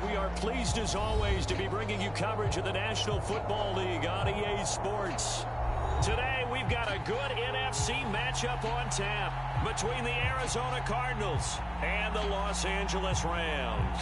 We are pleased as always to be bringing you coverage of the National Football League on EA Sports. Today we've got a good NFC matchup on tap between the Arizona Cardinals and the Los Angeles Rams.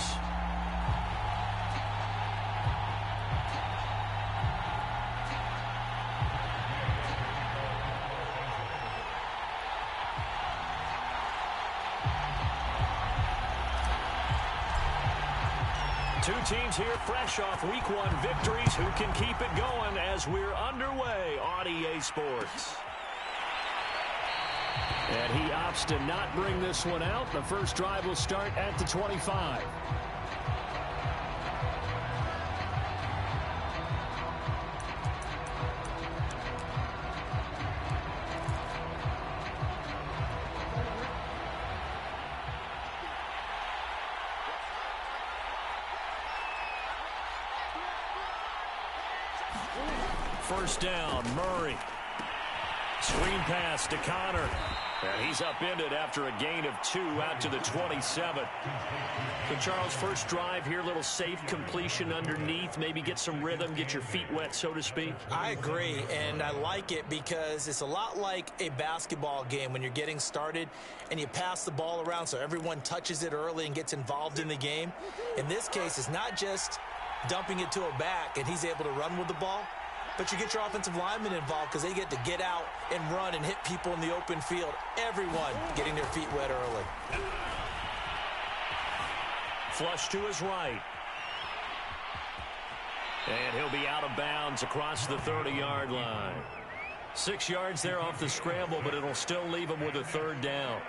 Two teams here fresh off Week 1 victories who can keep it going as we're underway on EA Sports. And he opts to not bring this one out. The first drive will start at the 25. First down, Murray. Screen pass to Connor. And he's upended after a gain of 2 out to the 27. So, Charles, first drive here, little safe completion underneath. Maybe get some rhythm, get your feet wet, so to speak. I agree, and I like it because it's a lot like a basketball game when you're getting started and you pass the ball around so everyone touches it early and gets involved in the game. In this case, it's not just dumping it to a back and he's able to run with the ball, but you get your offensive linemen involved because they get to get out and run and hit people in the open field. Everyone getting their feet wet early. Flush to his right. And he'll be out of bounds across the 30-yard line. 6 yards there off the scramble, but it'll still leave him with a third down.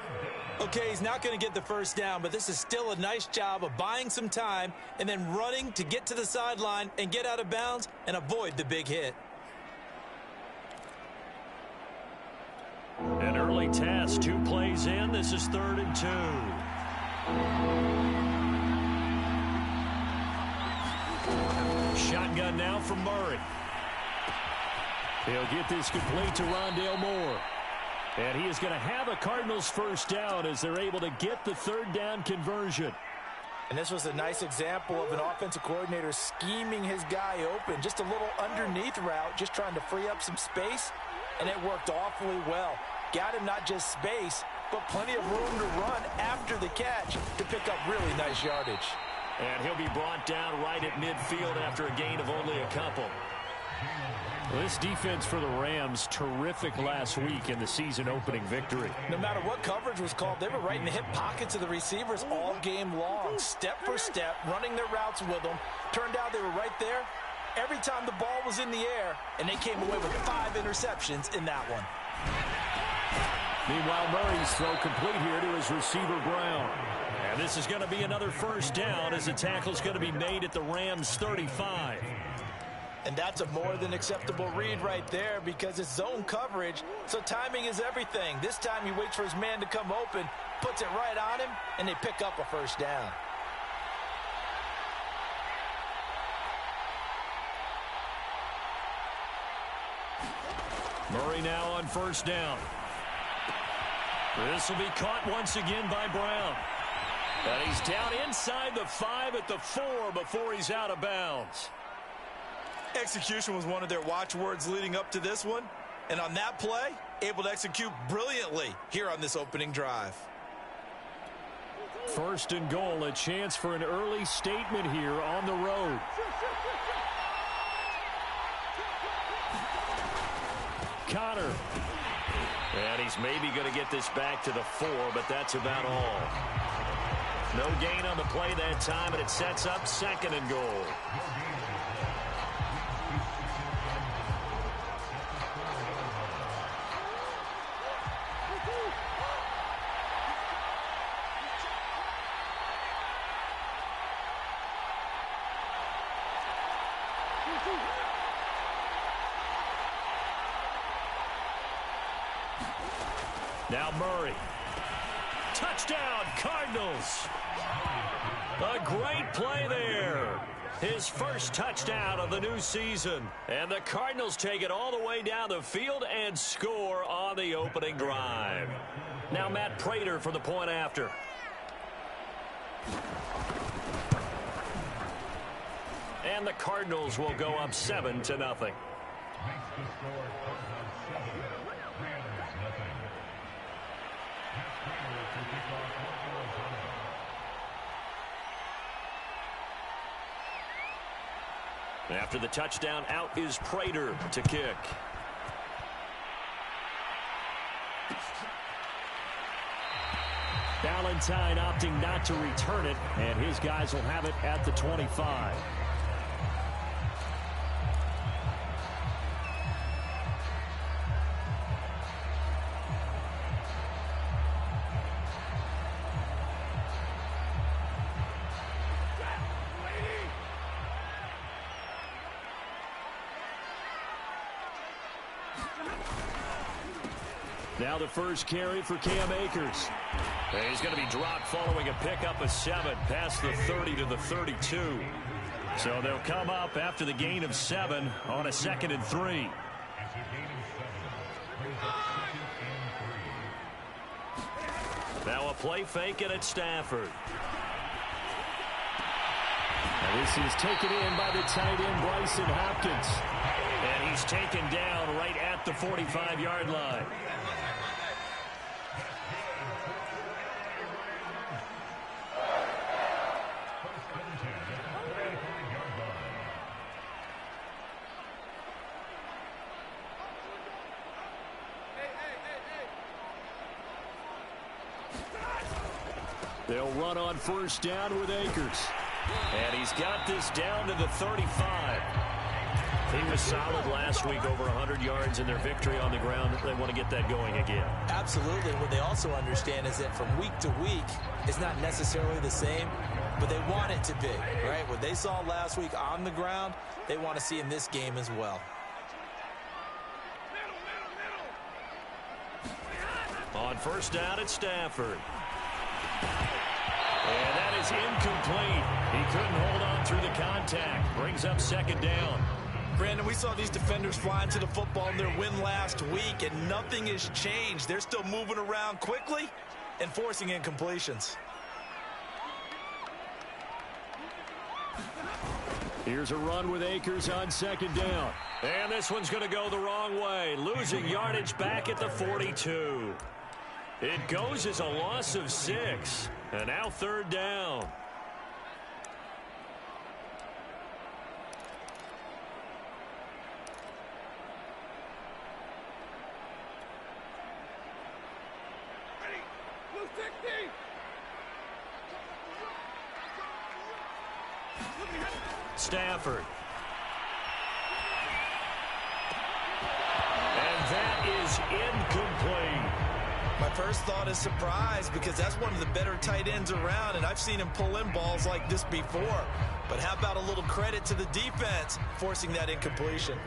Okay, he's not going to get the first down, but this is still a nice job of buying some time and then running to get to the sideline and get out of bounds and avoid the big hit. An early test, 2 plays in. This is 3rd and 2. Shotgun now from Murray. He'll get this complete to Rondale Moore. And he is going to have a Cardinals first down as they're able to get the third down conversion. And this was a nice example of an offensive coordinator scheming his guy open. Just a little underneath route, just trying to free up some space. And it worked awfully well. Got him not just space, but plenty of room to run after the catch to pick up really nice yardage. And he'll be brought down right at midfield after a gain of only a couple. Well, this defense for the Rams, terrific last week in the season-opening victory. No matter what coverage was called, they were right in the hip pockets of the receivers all game long, step for step, running their routes with them. Turned out they were right there every time the ball was in the air, and they came away with 5 interceptions in that one. Meanwhile, Murray's throw complete here to his receiver, Brown. And this is going to be another first down as the tackle's going to be made at the Rams' 35. And that's a more than acceptable read right there because it's zone coverage, so timing is everything. This time he waits for his man to come open, puts it right on him, and they pick up a first down. Murray now on first down. This will be caught once again by Brown. And he's down inside the 5 at the 4 before he's out of bounds. Execution was one of their watchwords leading up to this one. And on that play, able to execute brilliantly here on this opening drive. First and goal, a chance for an early statement here on the road. Connor. And he's maybe going to get this back to the 4, but that's about all. No gain on the play that time, and it sets up 2nd and goal. Now Murray. Touchdown, Cardinals. A great play there. His first touchdown of the new season. And the Cardinals take it all the way down the field and score on the opening drive. Now Matt Prater for the point after. And the Cardinals will go up 7-0. After the touchdown, out is Prater to kick. Valentine opting not to return it, and his guys will have it at the 25. Now the first carry for Cam Akers. And he's going to be dropped following a pickup of 7 past the 30 to the 32. So they'll come up after the gain of 7 on a 2nd and 3. Now a play fake and it's Stafford. And this is taken in by the tight end Bryson Hopkins. And he's taken down right at the 45-yard line. They'll run on first down with Akers. And he's got this down to the 35. He was solid last week, over 100 yards in their victory on the ground. They want to get that going again. Absolutely. What they also understand is that from week to week, it's not necessarily the same, but they want it to be, right? What they saw last week on the ground, they want to see in this game as well. On first down, it's Stafford. And that is incomplete. He couldn't hold on through the contact. Brings up 2nd down. Brandon, we saw these defenders flying to the football in their win last week, and nothing has changed. They're still moving around quickly and forcing incompletions. Here's a run with Akers on 2nd down. And this one's going to go the wrong way. Losing yardage back at the 42. It goes as a loss of 6. And now 3rd down. Stafford. And that is incomplete. My first thought is surprise, because that's one of the better tight ends around, and I've seen him pull in balls like this before. But how about a little credit to the defense forcing that incompletion?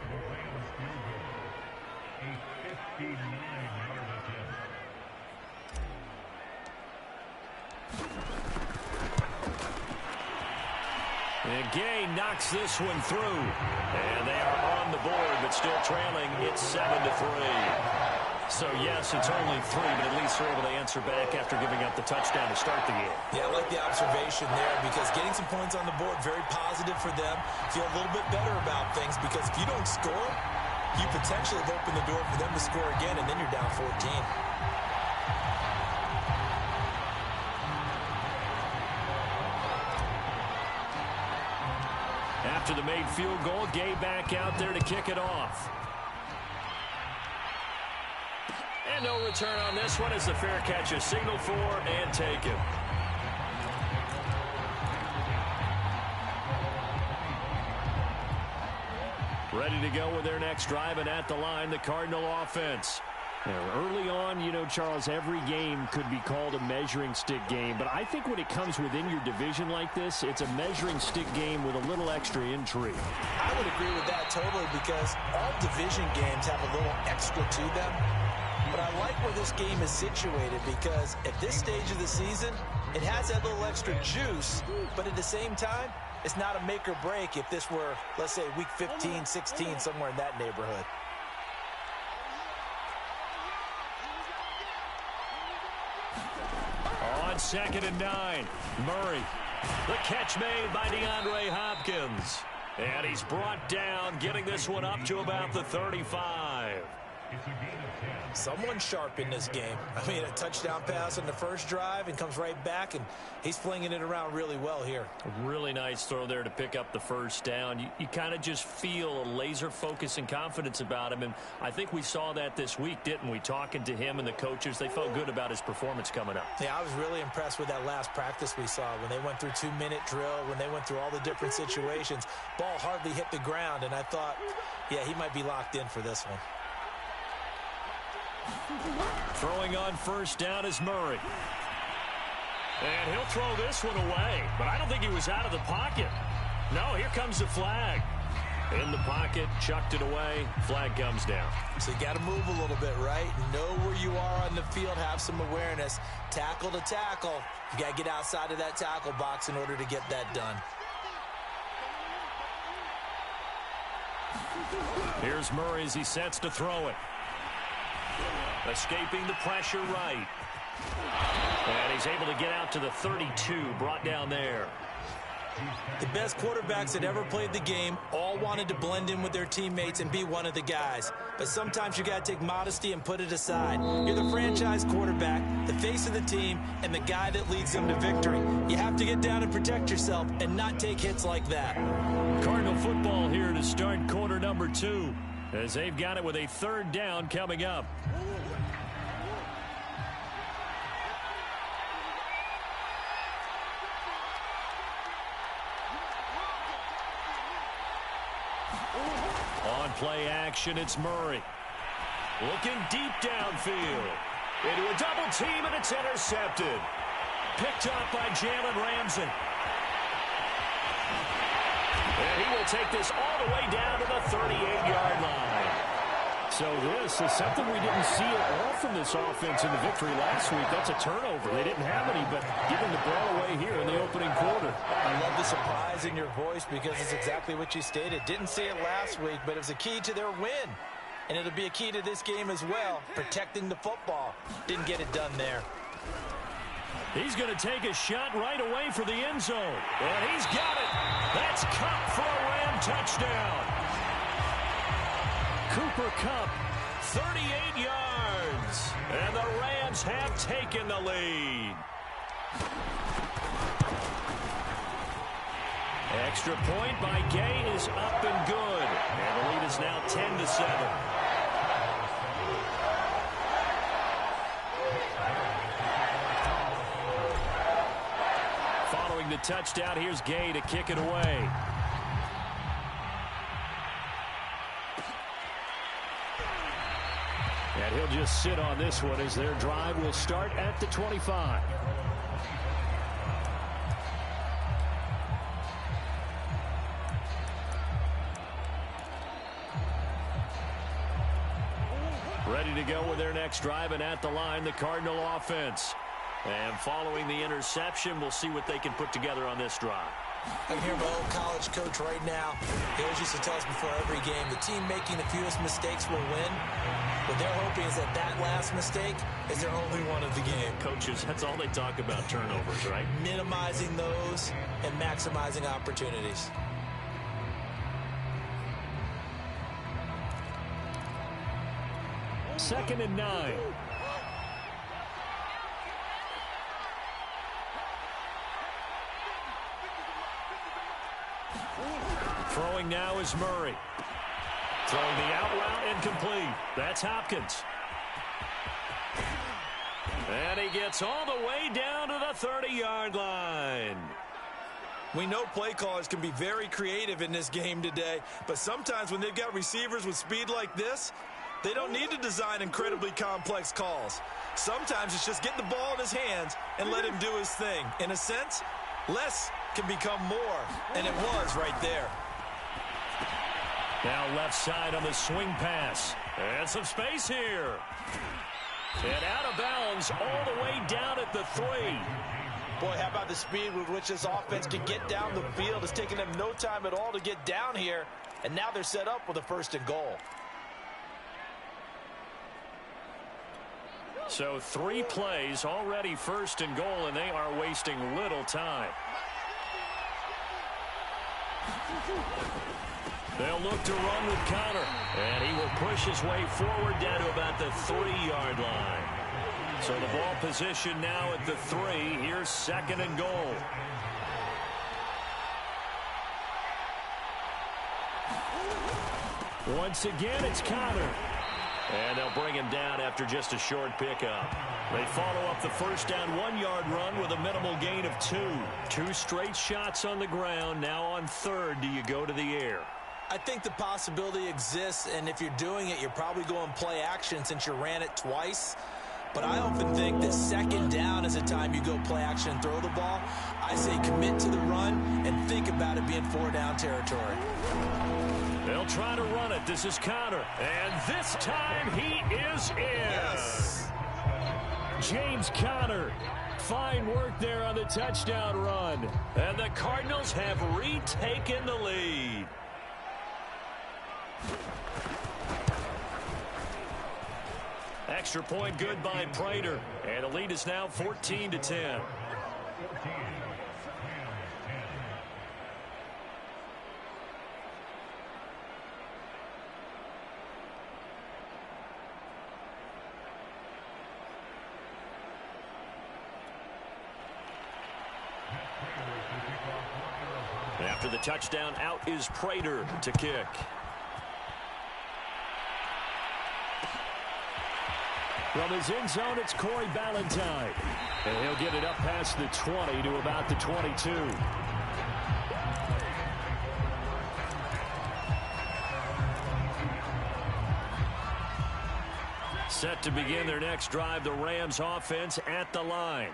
And Gay knocks this one through. And they are on the board, but still trailing. It's 7-3. So, yes, it's only 3, but at least they're able to answer back after giving up the touchdown to start the game. Yeah, I like the observation there, because getting some points on the board, very positive for them. Feel a little bit better about things, because if you don't score, you potentially have opened the door for them to score again, and then you're down 14. After the made field goal, Gay back out there to kick it off. And no return on this one as the fair catch is signaled for and taken. Ready to go with their next drive, and at the line, the Cardinal offense. Now, early on, you know, Charles, every game could be called a measuring stick game, but I think when it comes within your division like this, it's a measuring stick game with a little extra intrigue. I would agree with that totally, because all division games have a little extra to them. But I like where this game is situated, because at this stage of the season, it has that little extra juice, but at the same time, it's not a make or break if this were, let's say, week 15, 16, somewhere in that neighborhood. On 2nd and 9, Murray. The catch made by DeAndre Hopkins. And he's brought down, getting this one up to about the 35. Someone sharp in this game. I mean, a touchdown pass on the first drive and comes right back, and he's flinging it around really well here. A really nice throw there to pick up the first down. You kind of just feel a laser focus and confidence about him, and I think we saw that this week, didn't we? Talking to him and the coaches, they felt good about his performance coming up. Yeah, I was really impressed with that last practice we saw when they went through 2-minute drill, when they went through all the different situations. Ball hardly hit the ground, and I thought, yeah, he might be locked in for this one. Throwing on first down is Murray. And he'll throw this one away. But I don't think he was out of the pocket. No, here comes the flag. In the pocket, chucked it away. Flag comes down. So you got to move a little bit, right? Know where you are on the field, have some awareness. Tackle to tackle. You got to get outside of that tackle box in order to get that done. Here's Murray as he sets to throw it. Escaping the pressure right. And he's able to get out to the 32, brought down there. The best quarterbacks that ever played the game all wanted to blend in with their teammates and be one of the guys. But sometimes you got to take modesty and put it aside. You're the franchise quarterback, the face of the team, and the guy that leads them to victory. You have to get down and protect yourself and not take hits like that. Cardinal football here to start quarter number 2, as they've got it with a third down coming up. On play action, it's Murray. Looking deep downfield. Into a double team, and it's intercepted. Picked up by Jalen Ramsey. And he will take this all the way down to the 38-yard line. So this is something we didn't see at all from this offense in the victory last week. That's a turnover. They didn't have any, but giving the ball away here in the opening quarter. I love the surprise in your voice because it's exactly what you stated. Didn't see it last week, but it was a key to their win. And it'll be a key to this game as well, protecting the football. Didn't get it done there. He's going to take a shot right away for the end zone. And he's got it. That's Kupp for a Ram touchdown. Cooper Kupp, 38 yards. And the Rams have taken the lead. Extra point by Gay is up and good. And the lead is now 10-7. Following the touchdown, here's Gay to kick it away. And he'll just sit on this one as their drive will start at the 25. Ready to go with their next drive, and at the line, the Cardinal offense. And following the interception, we'll see what they can put together on this drive. I can hear my old college coach right now. He always used to tell us before every game, the team making the fewest mistakes will win. What they're hoping is that that last mistake is their only one of the game. Coaches, that's all they talk about, turnovers, right? Minimizing those and maximizing opportunities. Second and 9. Throwing now is Murray. Throwing the out route incomplete. That's Hopkins. And he gets all the way down to the 30-yard line. We know play callers can be very creative in this game today, but sometimes when they've got receivers with speed like this, they don't need to design incredibly complex calls. Sometimes it's just get the ball in his hands and let him do his thing. In a sense, less can become more, and it was right there. Now left side on the swing pass. And some space here. And out of bounds all the way down at the 3. Boy, how about the speed with which this offense can get down the field? It's taken them no time at all to get down here, and now they're set up with a 1st and goal. So 3 plays already 1st and goal, and they are wasting little time. They'll look to run with Connor. And he will push his way forward down to about the 3-yard line. So the ball position now at the 3. Here's 2nd and goal. Once again, it's Connor. And they'll bring him down after just a short pickup. They follow up the first down 1-yard run with a minimal gain of 2. 2 straight shots on the ground. Now on 3rd, do you go to the air? I think the possibility exists, and if you're doing it, you're probably going play action since you ran it twice. But I often think that 2nd down is the time you go play action and throw the ball. I say commit to the run and think about it being 4-down territory. They'll try to run it. This is Connor. And this time he is in. Yes. James Conner. Fine work there on the touchdown run. And the Cardinals have retaken the lead. Extra point good by Prater. And the lead is now 14-10. After the touchdown, out is Prater to kick. From his end zone, it's Corey Ballantyne. And he'll get it up past the 20 to about the 22. Set to begin their next drive, the Rams offense at the line.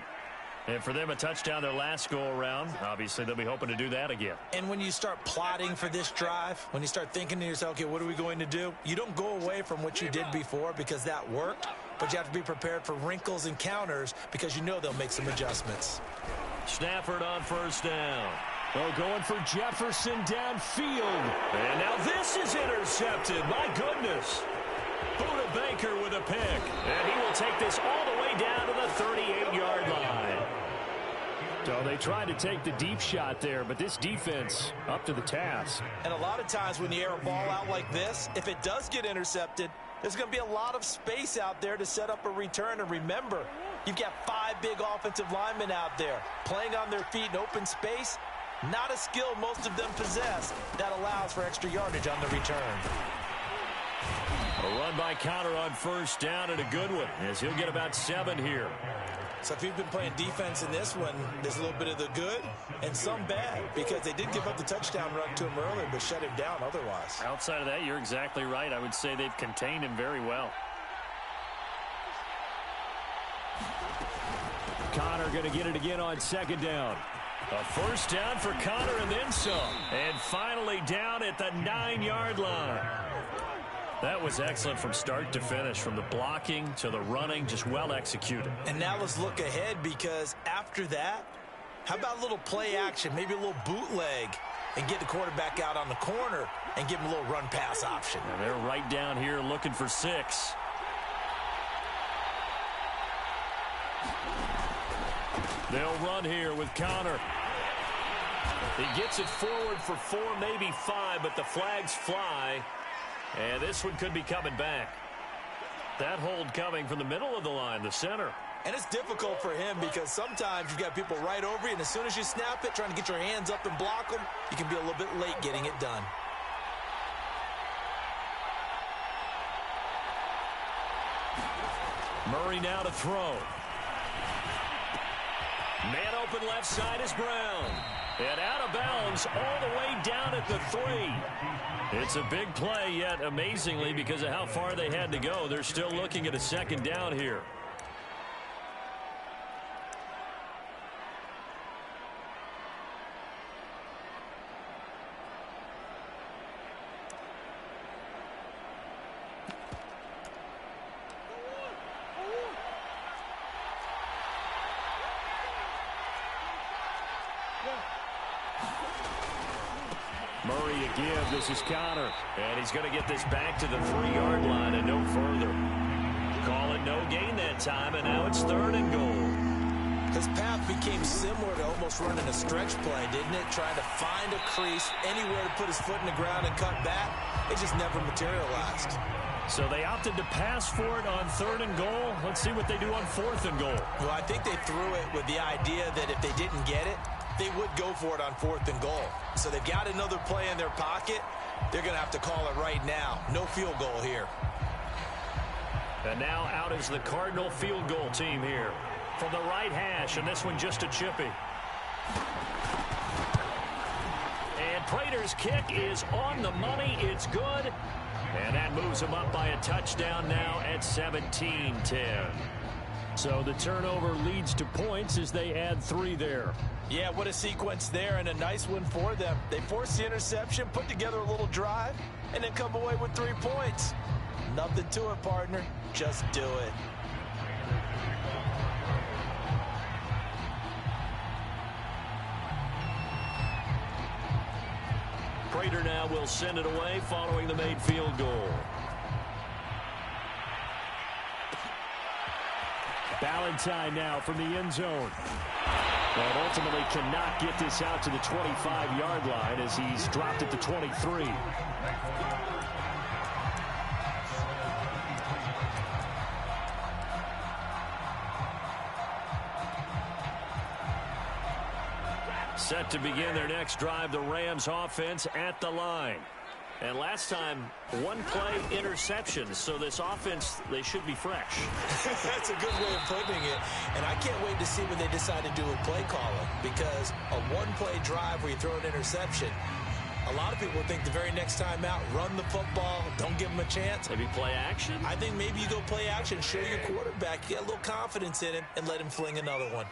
And for them, a touchdown their last go-around. Obviously, they'll be hoping to do that again. And when you start plotting for this drive, when you start thinking to yourself, okay, what are we going to do? You don't go away from what you did before because that worked, but you have to be prepared for wrinkles and counters because you know they'll make some adjustments. Stafford on first down. Oh, going for Jefferson downfield. And now this is intercepted. My goodness. Buda Baker with a pick. And he will take this all the way down to the 38-yard line. So they tried to take the deep shot there, but this defense up to the task. And a lot of times when you air a ball out like this, if it does get intercepted, there's going to be a lot of space out there to set up a return. And remember, you've got 5 big offensive linemen out there playing on their feet in open space. Not a skill most of them possess that allows for extra yardage on the return. A run by Connor on first down, and a good one, as he'll get about 7 here. So if you've been playing defense in this one, there's a little bit of the good and some bad, because they did give up the touchdown run to him earlier, but shut him down otherwise. Outside of that, you're exactly right. I would say they've contained him very well. Connor going to get it again on 2nd down. A first down for Connor and then some. And finally down at the 9-yard line. That was excellent from start to finish, from the blocking to the running, just well executed. And now let's look ahead, because after that, how about a little play action, maybe a little bootleg, and get the quarterback out on the corner and give him a little run pass option. And they're right down here looking for 6. They'll run here with Connor. He gets it forward for 4, maybe 5, but the flags fly. And this one could be coming back. That hold coming from the middle of the line, the center. And it's difficult for him because sometimes you've got people right over you, and as soon as you snap it, trying to get your hands up and block them, you can be a little bit late getting it done. Murray now to throw. Man open left side is Brown. And out of bounds all the way down at the 3. It's a big play, yet amazingly, because of how far they had to go, they're still looking at a 2nd down here. Murray a give. This is Connor. And he's going to get this back to the 3-yard line and no further. Call it no gain that time, and now it's 3rd and goal. His path became similar to almost running a stretch play, didn't it? Trying to find a crease, anywhere to put his foot in the ground and cut back. It just never materialized. So they opted to pass for it on 3rd and goal. Let's see what they do on 4th and goal. Well, I think they threw it with the idea that if they didn't get it, they would go for it on 4th and goal. So they've got another play in their pocket. They're going to have to call it right now. No field goal here. And now out is the Cardinal field goal team here. From the right hash, and this one just a chippy. And Prater's kick is on the money. It's good. And that moves him up by a touchdown now at 17-10. So the turnover leads to points as they add 3 there. Yeah, what a sequence there, and a nice one for them. They force the interception, put together a little drive, and then come away with 3 points. Nothing to it, partner. Just do it. Prater now will send it away following the made field goal. Ballantyne now from the end zone. But ultimately cannot get this out to the 25-yard line as he's dropped at the 23. Set to begin their next drive, the Rams offense at the line. And last time, 1 play interception. So this offense, they should be fresh. That's a good way of putting it. And I can't wait to see what they decide to do with play calling. Because a 1-play drive where you throw an interception, a lot of people think the very next time out, run the football, don't give them a chance. Maybe play action? I think maybe you go play action, show your quarterback, get a little confidence in him, and let him fling another one.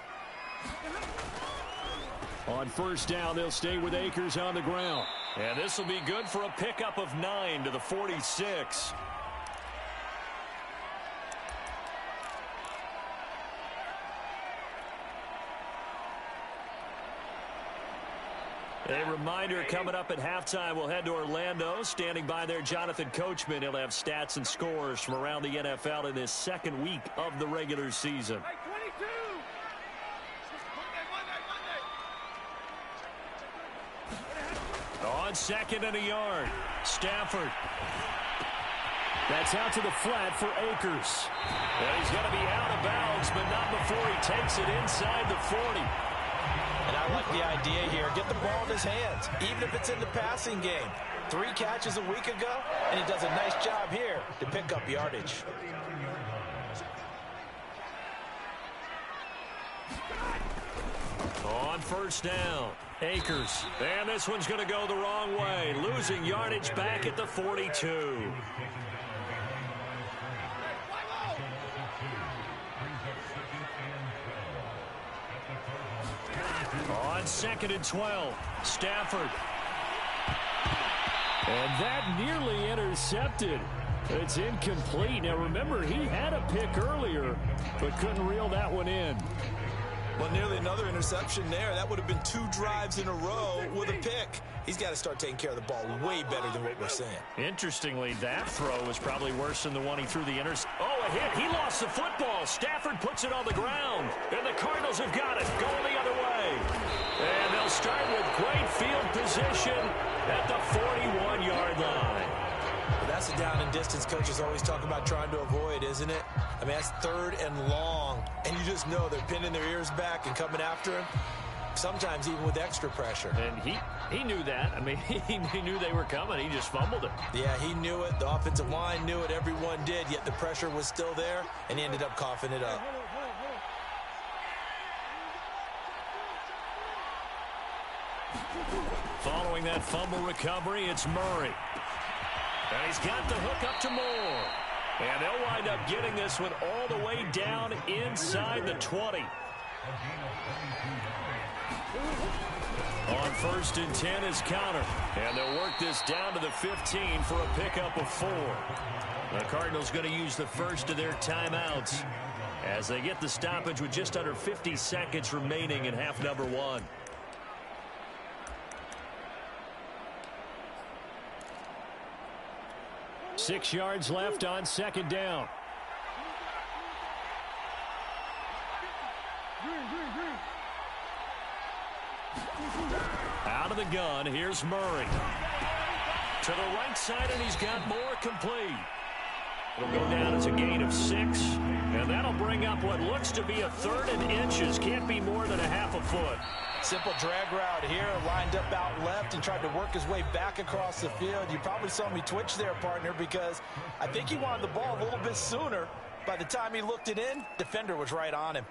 On 1st down, they'll stay with Akers on the ground. And this will be good for a pickup of 9 to the 46. A reminder coming up at halftime, we'll head to Orlando. Standing by there, Jonathan Coachman. He'll have stats and scores from around the NFL in this 2nd week of the regular season. On 2nd and a yard, Stafford. That's out to the flat for Akers. And he's going to be out of bounds, but not before he takes it inside the 40. And I like the idea here. Get the ball in his hands, even if it's in the passing game. 3 catches a week ago, and he does a nice job here to pick up yardage. On 1st down, Akers. And this one's going to go the wrong way. Losing yardage back at the 42. On 2nd and 12, Stafford. And that nearly intercepted. It's incomplete. Now remember, he had a pick earlier, but couldn't reel that one in. Well, nearly another interception there. That would have been 2 drives in a row with a pick. He's got to start taking care of the ball way better than what we're seeing. Interestingly, that throw was probably worse than the one he threw the Oh, a hit. He lost the football. Stafford puts it on the ground. And the Cardinals have got it. Going the other way. And they'll start with great field position at the 41-yard line. Well, that's a down and distance coaches always talk about trying to avoid, isn't it? I mean, that's 3rd and long. And you just know they're pinning their ears back and coming after him. Sometimes even with extra pressure. And he knew that. I mean, he knew they were coming. He just fumbled it. Yeah, he knew it. The offensive line knew it. Everyone did. Yet the pressure was still there, and he ended up coughing it up. Following that fumble recovery, it's Murray. And he's got the hook up to Moore. And they'll wind up getting this one all the way down inside the 20. On 1st and 10 is counter. And they'll work this down to the 15 for a pickup of 4. The Cardinals going to use the first of their timeouts as they get the stoppage with just under 50 seconds remaining in half number 1. Six yards left on 2nd down. the gun. Here's Murray. To the right side, and he's got more complete. It'll go down as a gain of 6. And that'll bring up what looks to be a 3rd and inches. Can't be more than a half a foot. Simple drag route here, lined up out left and tried to work his way back across the field. You probably saw me twitch there, partner, because I think he wanted the ball a little bit sooner. By the time he looked it in, defender was right on him.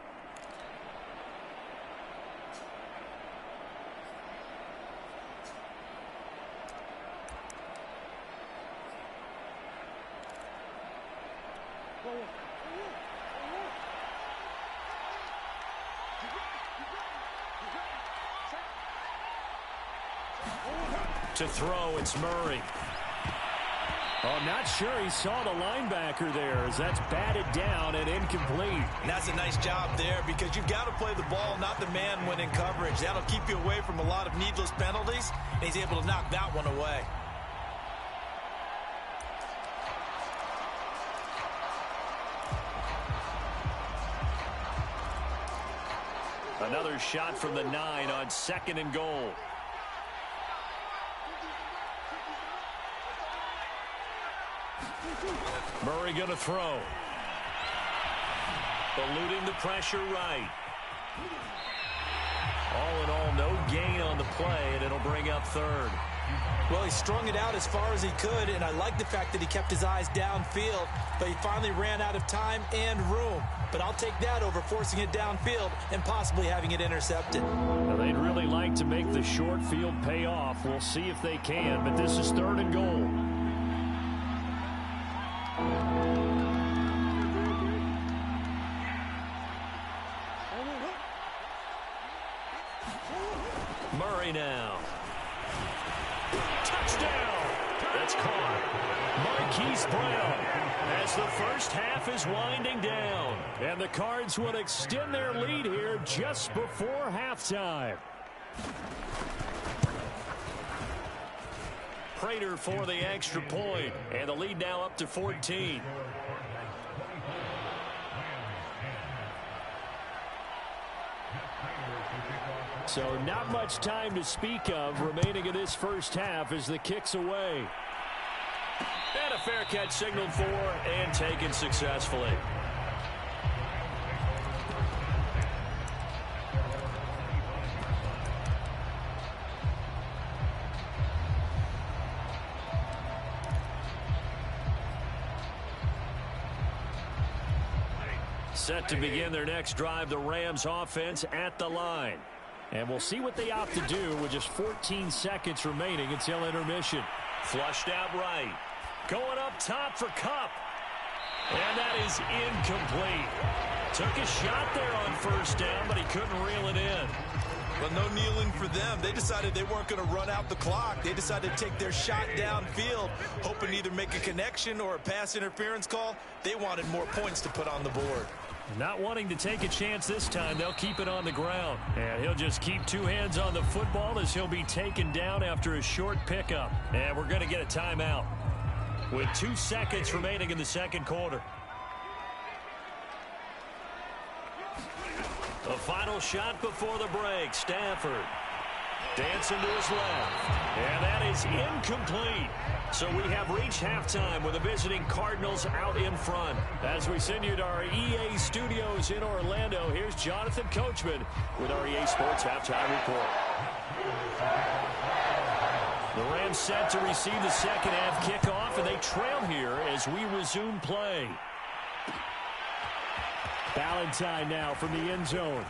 To throw, it's Murray. Oh, I'm not sure he saw the linebacker there, as that's batted down and incomplete. And that's a nice job there, because you've got to play the ball, not the man when in coverage. That'll keep you away from a lot of needless penalties, and he's able to knock that one away. Another shot from the 9 on 2nd and goal. Murray going to throw. Eluding the pressure right. All in all, no gain on the play, and it'll bring up 3rd. Well, he strung it out as far as he could, and I like the fact that he kept his eyes downfield, but he finally ran out of time and room. But I'll take that over forcing it downfield and possibly having it intercepted. Well, they'd really like to make the short field pay off. We'll see if they can, but this is 3rd and goal. Murray now. Touchdown! That's caught. Marquise Brown as the first half is winding down. And the Cards will extend their lead here just before halftime. Prater for the extra point, and the lead now up to 14. So not much time to speak of remaining in this first half as the kick's away. And a fair catch signaled for and taken successfully. Set to begin their next drive, the Rams offense at the line. And we'll see what they opt to do with just 14 seconds remaining until intermission. Flushed out right. Going up top for Kupp. And that is incomplete. Took a shot there on 1st down, but he couldn't reel it in. Well, no kneeling for them. They decided they weren't going to run out the clock. They decided to take their shot downfield, hoping to either make a connection or a pass interference call. They wanted more points to put on the board. Not wanting to take a chance this time, they'll keep it on the ground. And he'll just keep 2 hands on the football as he'll be taken down after a short pickup. And we're going to get a timeout with 2 seconds remaining in the 2nd quarter. A final shot before the break. Stafford dancing to his left. And that is incomplete. So we have reached halftime with the visiting Cardinals out in front. As we send you to our EA studios in Orlando, here's Jonathan Coachman with our EA Sports Halftime Report. The Rams set to receive the second half kickoff, and they trail here as we resume play. Valentine now from the end zone.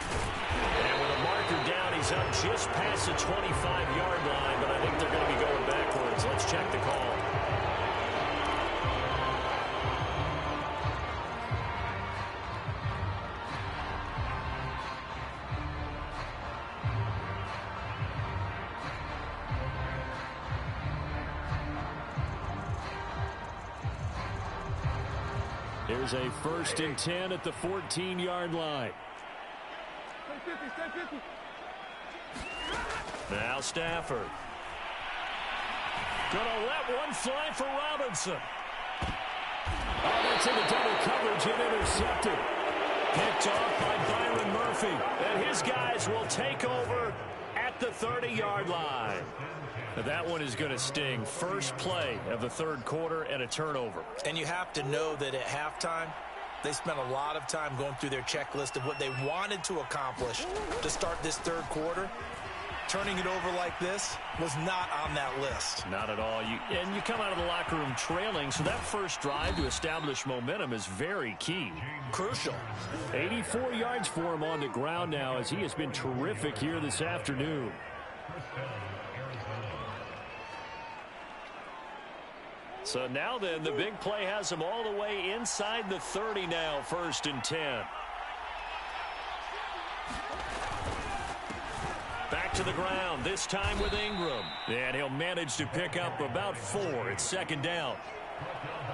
And with a marker down, he's up just past the 25-yard line, but I think they're going to be going backwards. Let's check the call. Here's a 1st and 10 at the 14-yard line. Now Stafford. Gonna let one fly for Robinson. Oh, that's into double coverage and intercepted. Picked off by Byron Murphy. And his guys will take over at at the 30-yard line. Now that one is going to sting. First play of the third quarter and a turnover. And you have to know that at halftime, they spent a lot of time going through their checklist of what they wanted to accomplish to start this third quarter. Turning it over like this was not on that list. Not at all. And you come out of the locker room trailing, so that first drive to establish momentum is very key. Crucial. 84 yards for him on the ground now as he has been terrific here this afternoon. So now then, the big play has him all the way inside the 30 now, 1st and 10. Back to the ground, this time with Ingram. And he'll manage to pick up about 4. It's 2nd down.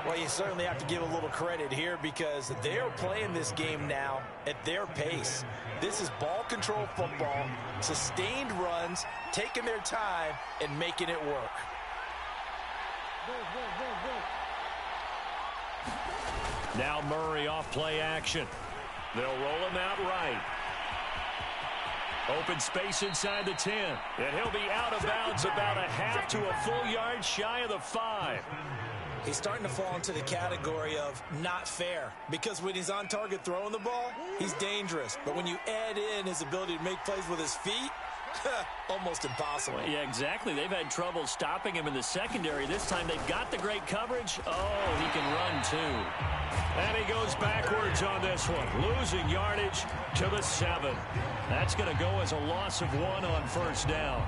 Well, you certainly have to give a little credit here because they're playing this game now at their pace. This is ball control football, sustained runs, taking their time and making it work. Now Murray off play action. They'll roll him out right. Open space inside the 10. And he'll be out of bounds about a half to a full yard shy of the 5. He's starting to fall into the category of not fair because when he's on target throwing the ball, he's dangerous. But when you add in his ability to make plays with his feet, almost impossible. Yeah, exactly. They've had trouble stopping him in the secondary. This time they've got the great coverage. Oh, he can run too. And he goes backwards on this one, losing yardage to the 7. That's going to go as a loss of 1 on 1st down.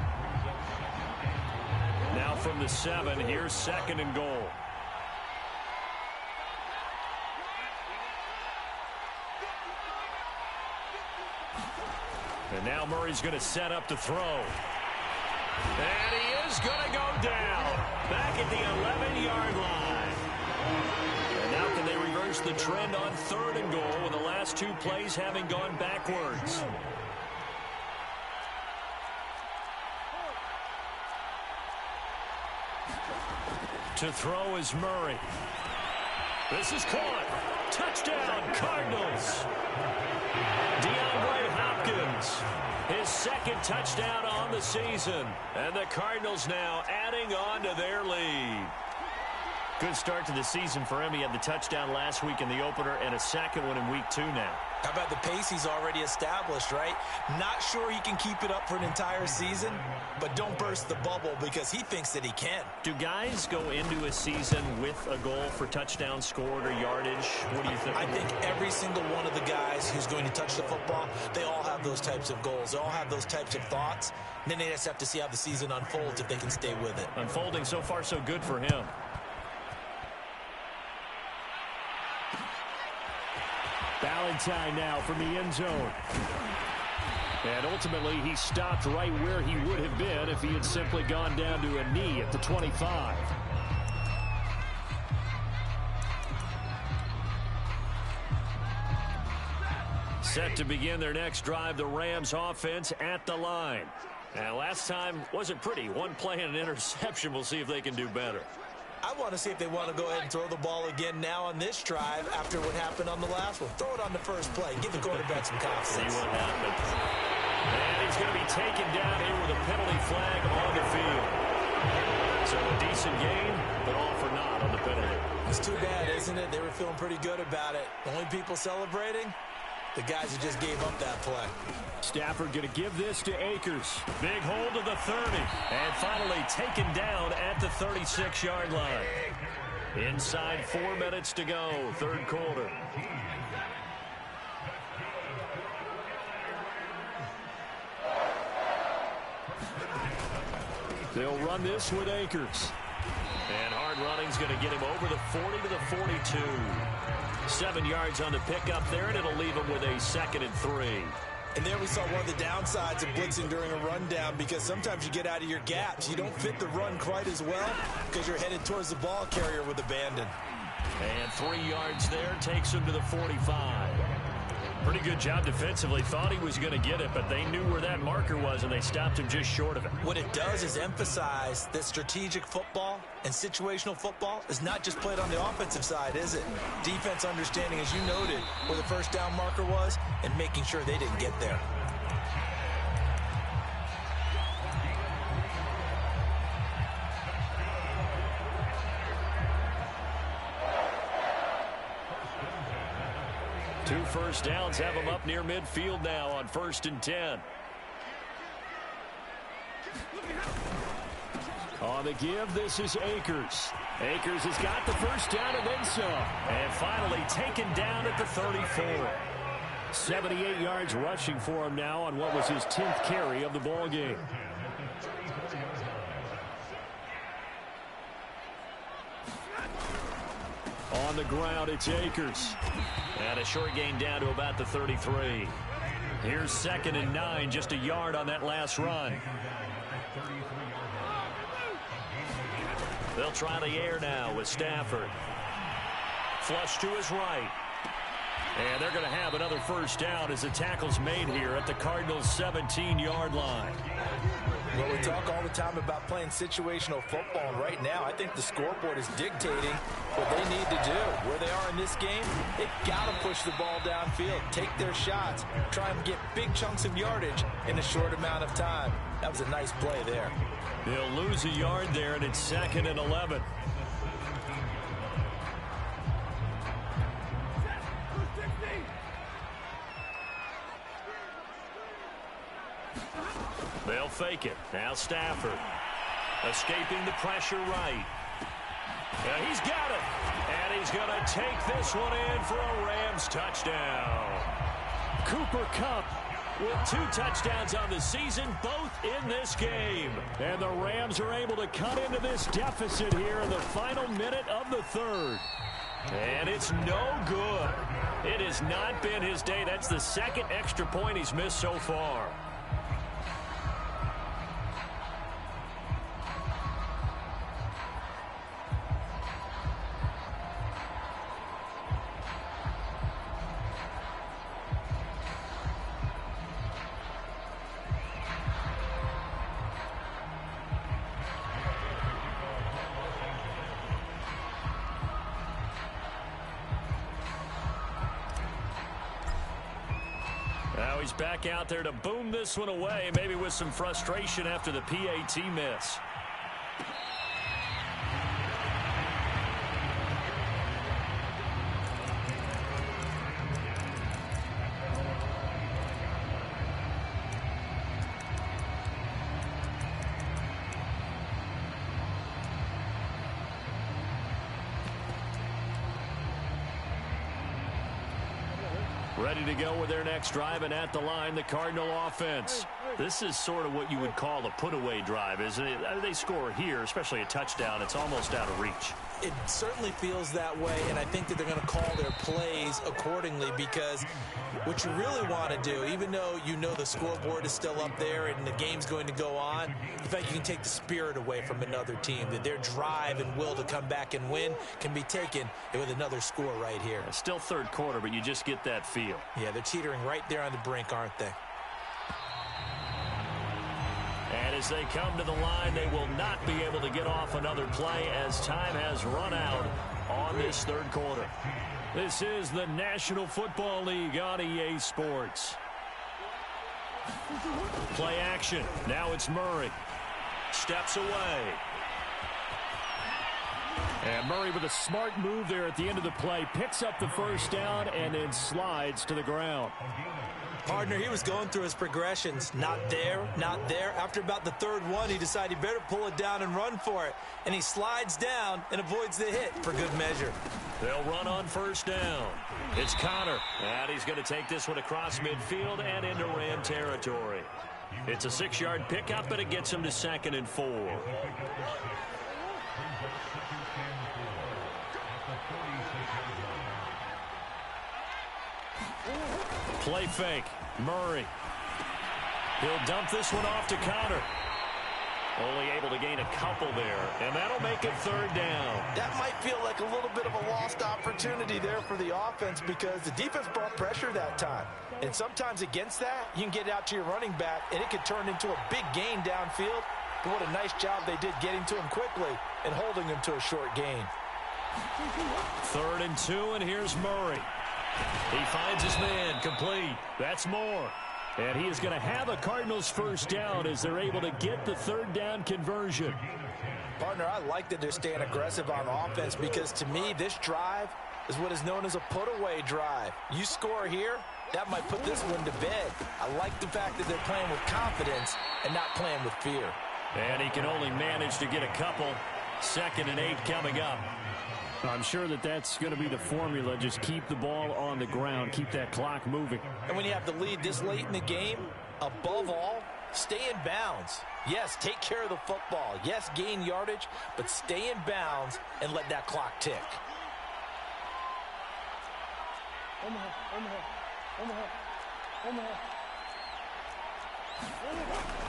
Now from the 7, here's 2nd and goal. And now Murray's going to set up to throw. And he is going to go down back at the 11-yard line. And now can they reverse the trend on 3rd and goal with the last 2 plays having gone backwards? To throw is Murray. This is caught. Touchdown, Cardinals. DeAndre Hopkins, his 2nd touchdown on the season. And the Cardinals now adding on to their lead. Good start to the season for him. He had the touchdown last week in the opener and a 2nd one in week 2 now. How about the pace he's already established, right? Not sure he can keep it up for an entire season, but don't burst the bubble because he thinks that he can. Do guys go into a season with a goal for touchdown scored or yardage? What do you think? I think every single one of the guys who's going to touch the football, they all have those types of goals. They all have those types of thoughts. And then they just have to see how the season unfolds if they can stay with it. Unfolding so far so good for him. Valentine now from the end zone. And ultimately, he stopped right where he would have been if he had simply gone down to a knee at the 25. Set to begin their next drive, the Rams offense at the line. And last time wasn't pretty. 1 play and an interception. We'll see if they can do better. I want to see if they want to go ahead and throw the ball again now on this drive after what happened on the last one. Throw it on the first play. Give the quarterback some confidence. See what happens. And he's going to be taken down here with a penalty flag on the field. So a decent game, but all for naught on the penalty. It's too bad, isn't it? They were feeling pretty good about it. The only people celebrating, the guys who just gave up that play. Stafford going to give this to Akers. Big hold of the 30. And finally taken down at the 36-yard line. Inside 4 minutes to go, 3rd quarter. They'll run this with Akers. And hard running's going to get him over the 40 to the 42. 7 yards on the pickup there, and it'll leave him with a 2nd and 3. And there we saw one of the downsides of blitzing during a rundown because sometimes you get out of your gaps. You don't fit the run quite as well because you're headed towards the ball carrier with abandon. And 3 yards there takes him to the 45. Pretty good job defensively. Thought he was going to get it, but they knew where that marker was, and they stopped him just short of it. What it does is emphasize that strategic football and situational football is not just played on the offensive side, is it? Defense understanding, as you noted, where the first down marker was and making sure they didn't get there. 2 first downs have them up near midfield now on 1st and 10. On the give, this is Akers. Akers has got the first down and then some. And finally taken down at the 34. 78 yards rushing for him now on what was his 10th carry of the ball game. On the ground, it's Akers. And a short gain down to about the 33. Here's 2nd and 9, just a yard on that last run. They'll try the air now with Stafford. Flush to his right. And they're going to have another first down as the tackle's made here at the Cardinals' 17-yard line. Well, we talk all the time about playing situational football, and right now I think the scoreboard is dictating what they need to do. Where they are in this game, they've got to push the ball downfield, take their shots, try and get big chunks of yardage in a short amount of time. That was a nice play there. They'll lose a yard there, and it's 2nd and 11. They'll fake it. Now Stafford. Escaping the pressure right. And he's got it. And he's going to take this one in for a Rams touchdown. Cooper Kupp with 2 touchdowns on the season, both in this game. And the Rams are able to cut into this deficit here in the final minute of the 3rd. And it's no good. It has not been his day. That's the 2nd extra point he's missed so far. Now he's back out there to boom this one away, maybe with some frustration after the PAT miss. Ready to go with their next drive, and at the line, the Cardinal offense. This is sort of what you would call a put-away drive, isn't it? They score here, especially a touchdown. It's almost out of reach. It certainly feels that way, and I think that they're going to call their plays accordingly, because what you really want to do, even though you know the scoreboard is still up there and the game's going to go on, the fact you can take the spirit away from another team, that their drive and will to come back and win can be taken with another score right here. It's still 3rd quarter, but you just get that feel. Yeah, they're teetering right there on the brink, aren't they? And as they come to the line, they will not be able to get off another play as time has run out on this 3rd quarter. This is the National Football League on EA Sports. Play action. Now it's Murray. Steps away. And Murray with a smart move there at the end of the play. Picks up the first down and then slides to the ground. Partner, he was going through his progressions. Not there, not there. After about the 3rd one, he decided he better pull it down and run for it. And he slides down and avoids the hit for good measure. They'll run on first down. It's Connor. And he's going to take this one across midfield and into Ram territory. It's a 6-yard pickup, but it gets him to 2nd and 4. Play fake. Murray. He'll dump this one off to Connor. Only able to gain a couple there, and that'll make it 3rd down. That might feel like a little bit of a lost opportunity there for the offense, because the defense brought pressure that time. And sometimes against that, you can get out to your running back, and it could turn into a big gain downfield. But what a nice job they did getting to him quickly and holding him to a short gain. 3rd and 2, and here's Murray. He finds his man, complete. That's more. And he is going to have a Cardinals first down as they're able to get the 3rd down conversion. Partner, I like that they're staying aggressive on offense, because to me, this drive, is what is known as a put-away drive. You score here, that might put this one to bed. I like the fact that they're playing with confidence and not playing with fear. And he can only manage to get a couple. 2nd and 8 coming up. I'm sure that that's going to be the formula. Just keep the ball on the ground. Keep that clock moving. And when you have the lead this late in the game, above all, stay in bounds. Yes, take care of the football. Yes, gain yardage, but stay in bounds and let that clock tick.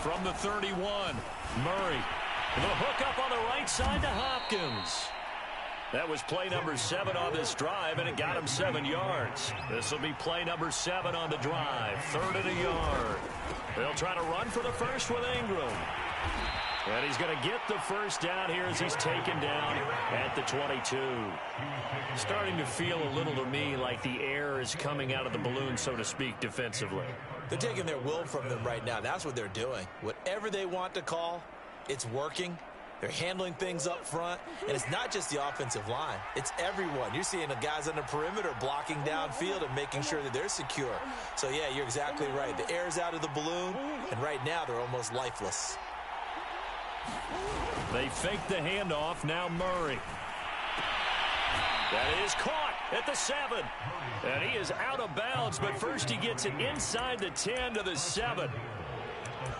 From the 31, Murray. The hook up on the right side to Hopkins. That was play number 7 on this drive, and it got him 7 yards. This will be play number 7 on the drive. 3rd and a yard. They'll try to run for the first with Ingram. And he's going to get the first down here as he's taken down at the 22. Starting to feel a little to me like the air is coming out of the balloon, so to speak, defensively. They're taking their will from them right now. That's what they're doing. Whatever they want to call, it's working. They're handling things up front, and it's not just the offensive line. It's everyone. You're seeing the guys on the perimeter blocking downfield and making sure that they're secure. So, yeah, you're exactly right. The air's out of the balloon, and right now they're almost lifeless. They fake the handoff. Now Murray. That is caught at the 7. And he is out of bounds, but first he gets it inside the 10 to the 7.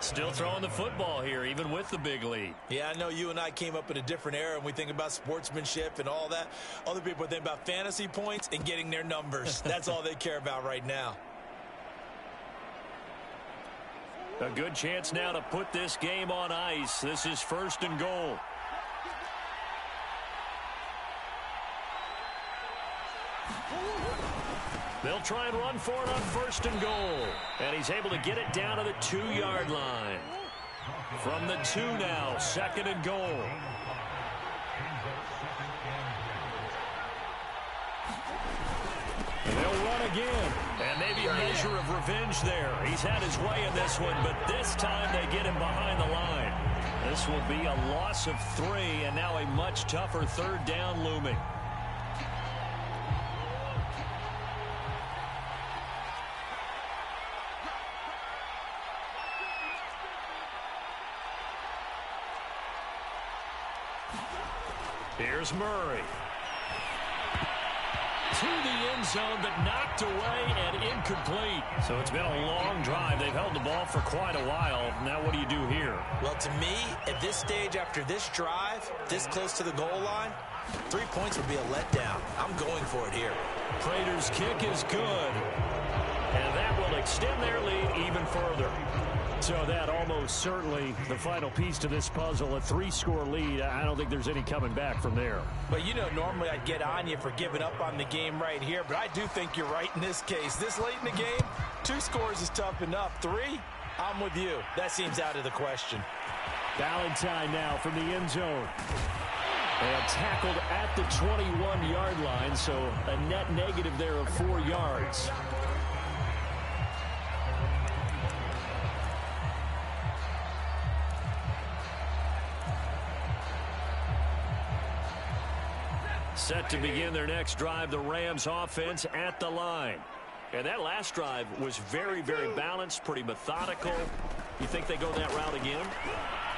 Still throwing the football here, even with the big lead. Yeah, I know you and I came up in a different era, and we think about sportsmanship and all that. Other people think about fantasy points and getting their numbers. That's all they care about right now. A good chance now to put this game on ice. This is 1st and goal. They'll try and run for it on 1st and goal. And he's able to get it down to the 2-yard line. From the 2 now, 2nd and goal. And they'll run again. And maybe a measure of revenge there. He's had his way in this one, but this time they get him behind the line. This will be a loss of 3, and now a much tougher 3rd down looming. Here's Murray. To the end zone, but knocked away and incomplete. So it's been a long drive. They've held the ball for quite a while. Now what do you do here? Well, to me, at this stage, after this drive, this close to the goal line, 3 points would be a letdown. I'm going for it here. Prater's kick is good. And that will extend their lead even further. So that almost certainly the final piece to this puzzle, a 3-score lead. I don't think there's any coming back from there. But, you know, normally I'd get on you for giving up on the game right here, but I do think you're right in this case. This late in the game, 2 scores is tough enough. 3, I'm with you. That seems out of the question. Valentine now from the end zone. And tackled at the 21-yard line, so a net negative there of 4 yards. Set to begin their next drive, the Rams offense at the line. And that last drive was very, very balanced, pretty methodical. You think they go that route again?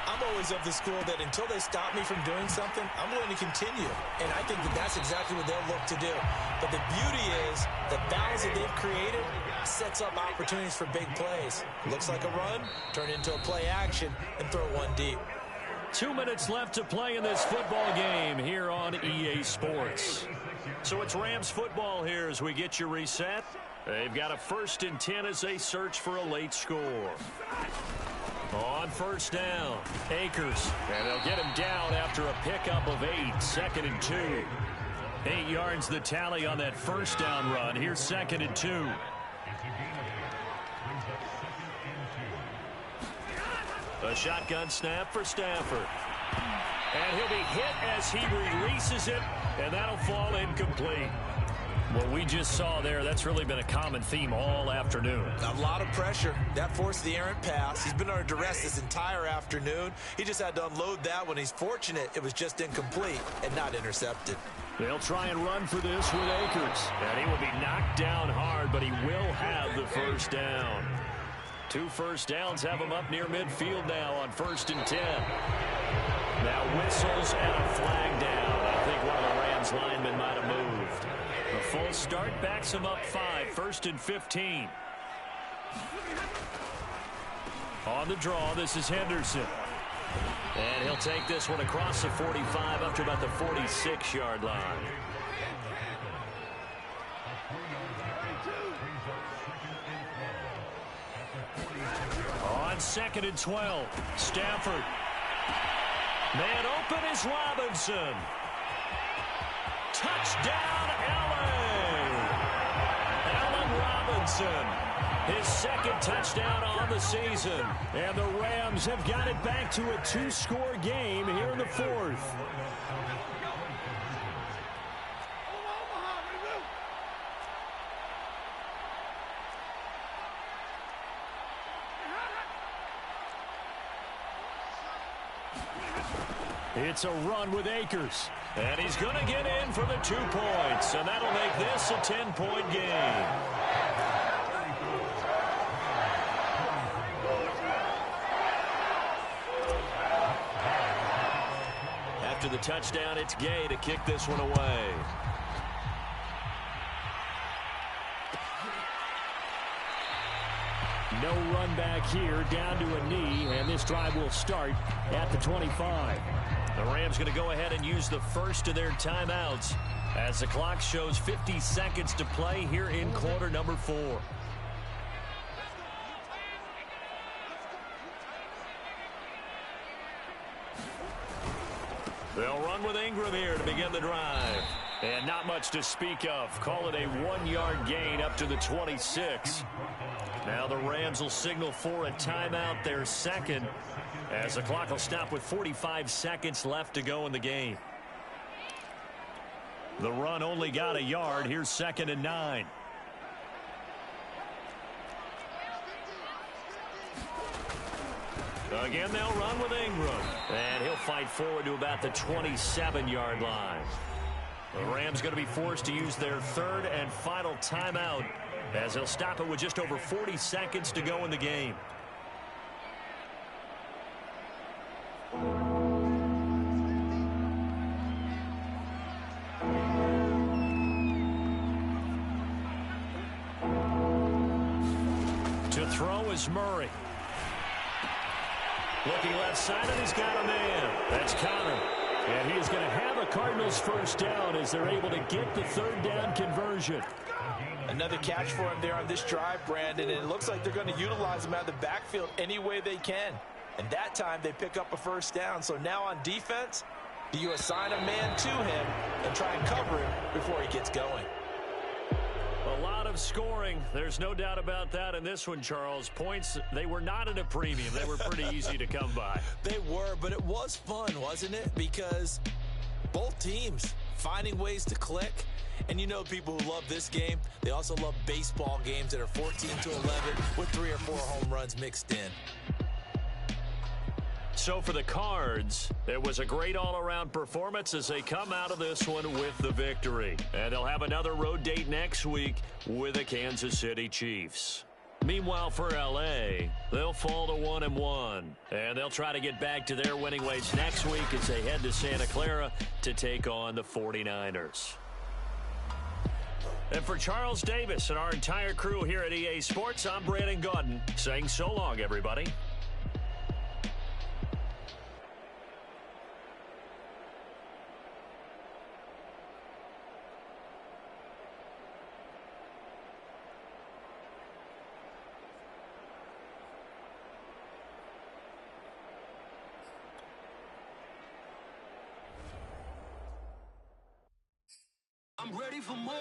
I'm always of the school that until they stop me from doing something, I'm going to continue. And I think that that's exactly what they'll look to do. But the beauty is the balance that they've created sets up opportunities for big plays. Looks like a run, turn into a play action, and throw one deep. 2 minutes left to play in this football game here on EA Sports. So it's Rams football here as we get you reset. They've got a 1st and 10 as they search for a late score. On 1st down, Akers. And they'll get him down after a pickup of 8, 2nd and 2. 8 yards the tally on that 1st down run. Here's 2nd and 2. A shotgun snap for Stafford. And he'll be hit as he releases it, and that'll fall incomplete. What we just saw there, that's really been a common theme all afternoon. A lot of pressure. That forced the errant pass. He's been under duress this entire afternoon. He just had to unload that one. He's fortunate it was just incomplete and not intercepted. They'll try and run for this with Akers. And he will be knocked down hard, but he will have the first down. 2 first downs have him up near midfield now on 1st and 10. Now whistles and a flag down. I think one of the Rams linemen might have moved. The full start backs him up 5, 1st and 15. On the draw, this is Henderson. And he'll take this one across the 45 up to about the 46-yard line. On 2nd and 12, Stafford. Man open is Robinson. Touchdown, Allen Robinson. His 2nd touchdown on the season. And the Rams have got it back to a 2-score game here in the 4th. It's a run with Akers. And he's going to get in for the 2 points. And that'll make this a 10-point game. After the touchdown, it's Gay to kick this one away. No run back here, down to a knee, and this drive will start at the 25. The Rams going to go ahead and use the first of their timeouts as the clock shows 50 seconds to play here in quarter number 4. They'll run with Ingram here to begin the drive. And not much to speak of. Call it a 1-yard gain up to the 26. Now the Rams will signal for a timeout, their 2nd, as the clock will stop with 45 seconds left to go in the game. The run only got a yard. Here's 2nd and 9. Again, they'll run with Ingram. And he'll fight forward to about the 27-yard line. The Rams going to be forced to use their 3rd and final timeout as they'll stop it with just over 40 seconds to go in the game. To throw is Murray. Looking left side, and he's got a man. That's Connor. And he's going to have a Cardinals first down as they're able to get the 3rd down conversion. Another catch for him there on this drive, Brandon, and it looks like they're going to utilize him out of the backfield any way they can. And that time they pick up a first down. So now on defense, do you assign a man to him and try and cover him before he gets going? A lot of scoring. There's no doubt about that in this one, Charles. Points, they were not at a premium. They were pretty easy to come by. They were, but it was fun, wasn't it? Because both teams finding ways to click. And you know people who love this game, they also love baseball games that are 14-11 with 3 or 4 home runs mixed in. So for the Cards, it was a great all-around performance as they come out of this one with the victory. And they'll have another road date next week with the Kansas City Chiefs. Meanwhile, for L.A., they'll fall to 1-1. And they'll try to get back to their winning ways next week as they head to Santa Clara to take on the 49ers. And for Charles Davis and our entire crew here at EA Sports, I'm Brandon Gaudin saying so long, everybody. I'm ready for more.